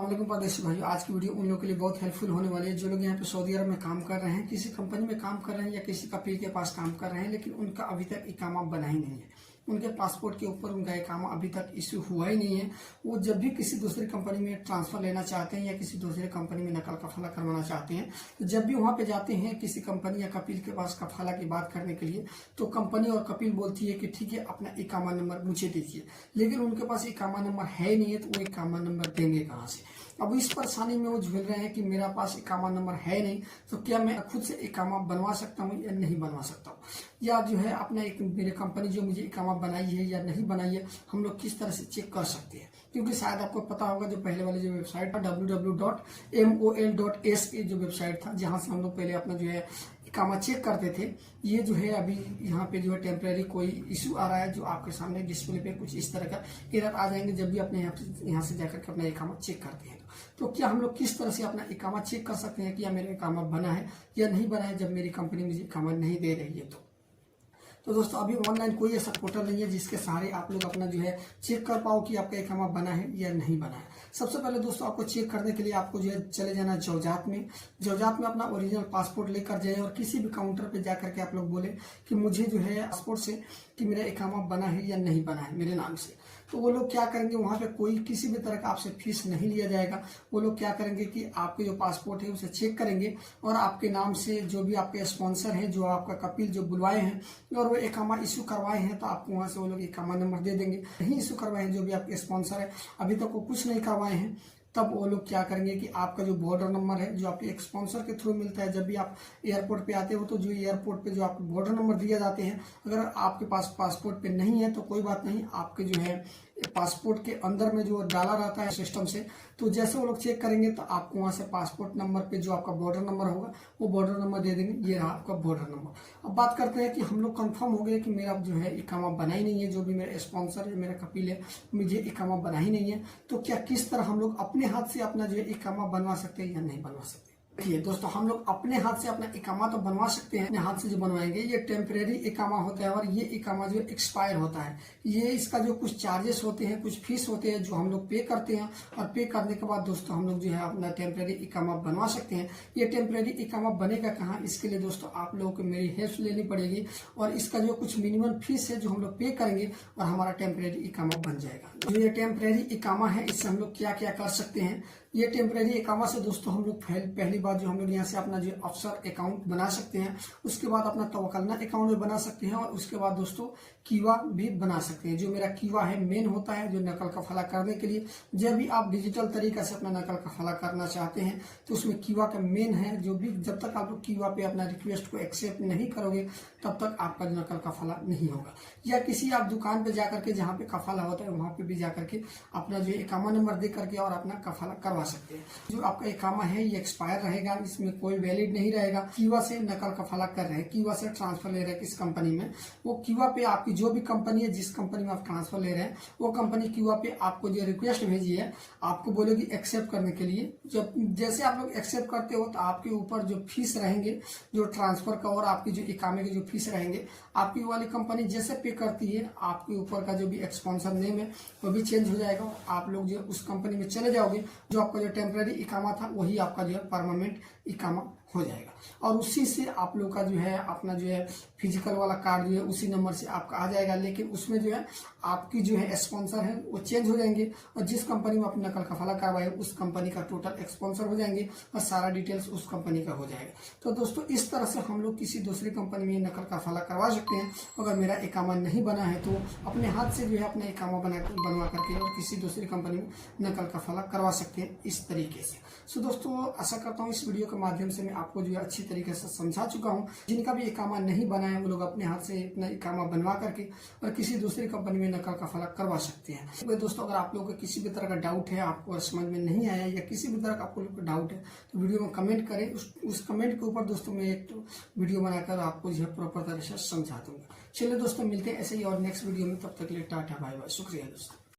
वालेकुम परदेशी भाइयों, आज की वीडियो उन लोगों के लिए बहुत हेल्पफुल होने वाली है जो लोग यहाँ पे सऊदी अरब में काम कर रहे हैं, किसी कंपनी में काम कर रहे हैं या किसी कपील के पास काम कर रहे हैं, लेकिन उनका अभी तक इकामा बना ही नहीं है। उनके पासपोर्ट के ऊपर उनका इकामा अभी तक इश्यू हुआ ही नहीं है। वो जब भी किसी दूसरी कंपनी में ट्रांसफर लेना चाहते हैं या किसी दूसरी कंपनी में नकल कफाला करवाना चाहते हैं, तो जब भी वहां पे जाते हैं किसी कंपनी या कपील के पास कफाला की बात करने के लिए, तो कंपनी और कपील बोलती है कि ठीक है, अपना इकामा नंबर मुझे दीजिए। लेकिन उनके पास इकामा नंबर है नहीं है, तो वो इकामा नंबर देंगे कहाँ से? अब इस परेशानी में वो झूल रहे हैं कि मेरा पास इकामा नंबर है नहीं, तो क्या मैं खुद से इकामा बनवा सकता हूँ या नहीं बनवा सकता हूँ, या जो है अपना एक मेरी कंपनी जो मुझे इकामा बनाई है या नहीं बनाई है, हम लोग किस तरह से चेक कर सकते हैं। क्योंकि शायद आपको पता होगा, जो पहले वाली जो वेबसाइट था www.mol.s जो वेबसाइट था, जहाँ से हम लोग पहले अपना जो है इकामा चेक करते थे, ये जो है अभी यहाँ पे जो है टेम्परेरी कोई इशू आ रहा है, जो आपके सामने डिस्प्ले पे कुछ इस तरह का एरर आ जाएंगे जब भी अपने यहाँ से जाकर के अपना इकामा चेक करते हैं। तो क्या हम लोग किस तरह से अपना इकामा चेक कर सकते हैं कि मेरा इकामा बना है या नहीं बना है, जब मेरी कंपनी मुझे इकामा नहीं दे रही है? तो दोस्तों, अभी ऑनलाइन कोई ऐसा पोर्टल नहीं है जिसके सहारे आप लोग अपना जो है चेक कर पाओ कि आपका इकामा बना है या नहीं बना है। सबसे पहले दोस्तों, आपको चेक करने के लिए आपको जो है चले जाना जवजात में अपना ओरिजिनल पासपोर्ट लेकर जाए और किसी भी काउंटर पे जाकर के आप लोग बोले कि मुझे जो है पासपोर्ट से कि मेरा इकामा बना है या नहीं बना है मेरे नाम से। तो वो लोग क्या करेंगे, वहां पे कोई किसी भी तरह का आपसे फीस नहीं लिया जाएगा। वो लोग क्या करेंगे कि आपके जो पासपोर्ट है उसे चेक करेंगे और आपके नाम से जो भी आपके स्पॉन्सर हैं, जो आपका कपील जो बुलवाए हैं और वो इकामा इशू करवाए हैं, तो आपको वहां से वो लोग इकामा नंबर दे देंगे। नहीं इशू करवाए हैं, जो भी आपके स्पॉन्सर है अभी तक वो कुछ नहीं करवाए हैं, तब वो लोग क्या करेंगे कि आपका जो बॉर्डर नंबर है, जो आपके स्पॉन्सर के थ्रू मिलता है, जब भी आप एयरपोर्ट पे आते हो, तो जो एयरपोर्ट पे जो आपको बॉर्डर नंबर दिए जाते हैं, अगर आपके पास पासपोर्ट पे नहीं है तो कोई बात नहीं, आपके जो है पासपोर्ट के अंदर में जो डाला रहता है सिस्टम से, तो जैसे वो लोग चेक करेंगे तो आपको वहां से पासपोर्ट नंबर पे जो आपका बॉर्डर नंबर होगा वो बॉर्डर नंबर दे देंगे। ये रहा आपका बॉर्डर नंबर। अब बात करते हैं कि हम लोग कंफर्म हो गए कि मेरा जो है इकामा बना ही नहीं है, जो भी मेरा स्पॉन्सर है, मेरा कपील है, मुझे इकामा बना ही नहीं है, तो क्या किस तरह हम लोग अपने हाथ से अपना जो है इकामा बनवा सकते हैं या नहीं बनवा सकते? देखिए दोस्तों, हम लोग अपने हाथ से अपना इकामा तो बनवा सकते हैं। अपने हाथ से जो बनवाएंगे ये टेम्परेरी इकामा होता है और ये इकामा जो एक्सपायर होता है। ये इसका जो कुछ चार्जेस होते हैं, कुछ फीस होते हैं जो हम लोग पे करते हैं, और पे करने के बाद दोस्तों हम लोग जो है अपना टेम्परेरी इकामा बनवा सकते हैं। ये टेम्परेरी इकामा बनेगा कहाँ, इसके लिए दोस्तों आप लोगों को मेरी हेल्प लेनी पड़ेगी और इसका जो कुछ मिनिमम फीस है जो हम लोग पे करेंगे और हमारा टेम्परेरी इकामा बन जाएगा। जो ये टेम्परेरी इकामा है, इससे हम लोग क्या क्या कर सकते हैं। ये टेम्परेरी इकामा से दोस्तों हम लोग पहली बात जो हम लोग यहाँ से अपना जो अफसर अकाउंट बना सकते हैं, उसके बाद अपना तवक्कलना अकाउंट भी बना सकते हैं और उसके बाद दोस्तों कीवा भी बना सकते हैं। जो मेरा कीवा है मेन होता है जो नकल कफाला करने के लिए। जब भी आप डिजिटल तरीका से अपना नकल कफाला करना चाहते हैं तो उसमें कीवा का मेन है। जो भी जब तक आप लोग कीवा पे अपना रिक्वेस्ट को एक्सेप्ट नहीं करोगे तब तक आपका नकल कफाला नहीं होगा। या किसी आप दुकान पे जाकर के जहाँ पे कफाला होता है वहां पे भी जाकर के अपना जो इकामा नंबर दे करके और अपना कफाला करवा सकते हैं। जो आपका इकामा है ये एक्सपायर रहेगा, इसमें कोई वैलिड नहीं रहेगा। कीवा से नकल कफाला कर रहे हैं, कीवा से ट्रांसफर ले रहे हैं किस कंपनी में, वो कीवा पे आपकी जो भी कंपनी है, जिस कंपनी में आप ट्रांसफर ले रहे हैं, वो कंपनी कीवा पे आपको जो रिक्वेस्ट भेजी है आपको बोलेगी एक्सेप्ट करने के लिए। जब जैसे आप लोग एक्सेप्ट करते हो तो आपके ऊपर जो फीस रहेंगे, जो ट्रांसफर का और आपकी जो इकामे के जो फीस रहेंगे, आपकी वाली कंपनी जैसे पे करती है, आपके ऊपर का जो भी स्पॉन्सर नेम है वो भी चेंज हो जाएगा। आप लोग जो उस कंपनी में चले जाओगे, जो आपका जो टेम्परेरी इकामा था वही आपका जो है परमानेंट इकामा हो जाएगा। और उसी से आप लोग का जो है अपना जो है फिजिकल वाला कार्ड जो है उसी नंबर से आपका आ जाएगा। लेकिन उसमें जो है आपकी जो है स्पॉन्सर है वो चेंज हो जाएंगे और जिस कंपनी में अपनी नकल कफाला करवाए उस कंपनी का टोटल स्पॉन्सर हो जाएंगे और सारा डिटेल्स उस कंपनी का हो जाएगा। तो दोस्तों, इस तरह से हम लोग किसी दूसरी कंपनी में नकल कफाला करवा सकते हैं। अगर मेरा इकामा नहीं बना है तो अपने हाथ से जो है अपना इकामा बनवा करके और किसी दूसरी कंपनी में नकल कफाला करवा सकते हैं इस तरीके से। सो दोस्तों, आशा करता हूँ इस वीडियो के माध्यम से मैं आपको जो है अच्छी तरीके से समझा चुका हूँ। जिनका भी इकामा नहीं बना है वो लोग अपने हाथ से अपना इकामा बनवा करके और किसी दूसरी कंपनी में नकल कफाला करवा सकते हैं। तो दोस्तों, अगर आप लोगों को किसी भी तरह का डाउट है, आपको समझ में नहीं आया या किसी भी तरह का आपको डाउट है तो वीडियो में कमेंट करें। उस कमेंट के ऊपर दोस्तों मैं एक वीडियो बनाकर आपको जो है प्रॉपर तरह से समझा दूंगा। चलिए दोस्तों, मिलते हैं ऐसे ही और नेक्स्ट वीडियो में। तब तक के लिए टाटा बाय बाय, शुक्रिया दोस्तों।